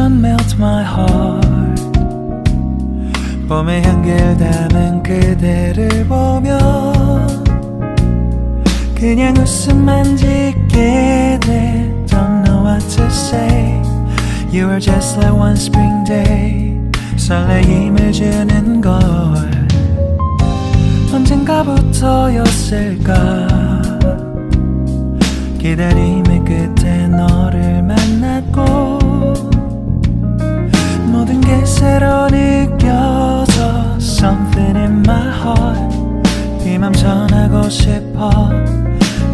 Melt my heart. 봄의 향기를 담은 그대를 보며 그냥 웃음만 짓게 돼. Don't know what to say. You were just like one spring day. 설레임을 주는 걸 언젠가부터였을까. 기다림의 끝에 너를 만났고 모든 게 새로 느껴져. Something in my heart. 이 맘 전하고 싶어.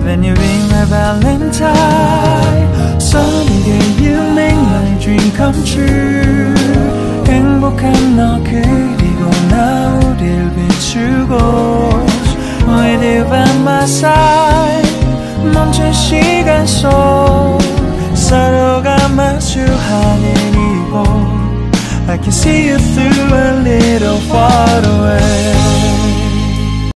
When you ring my valentine. Sunny day you make my dream come true. 행복한 너 그리고 나 우릴 비추고 With you by my side. 멈춘 시간 속 서로가 마주하는 이곳 I can see you through a little far away.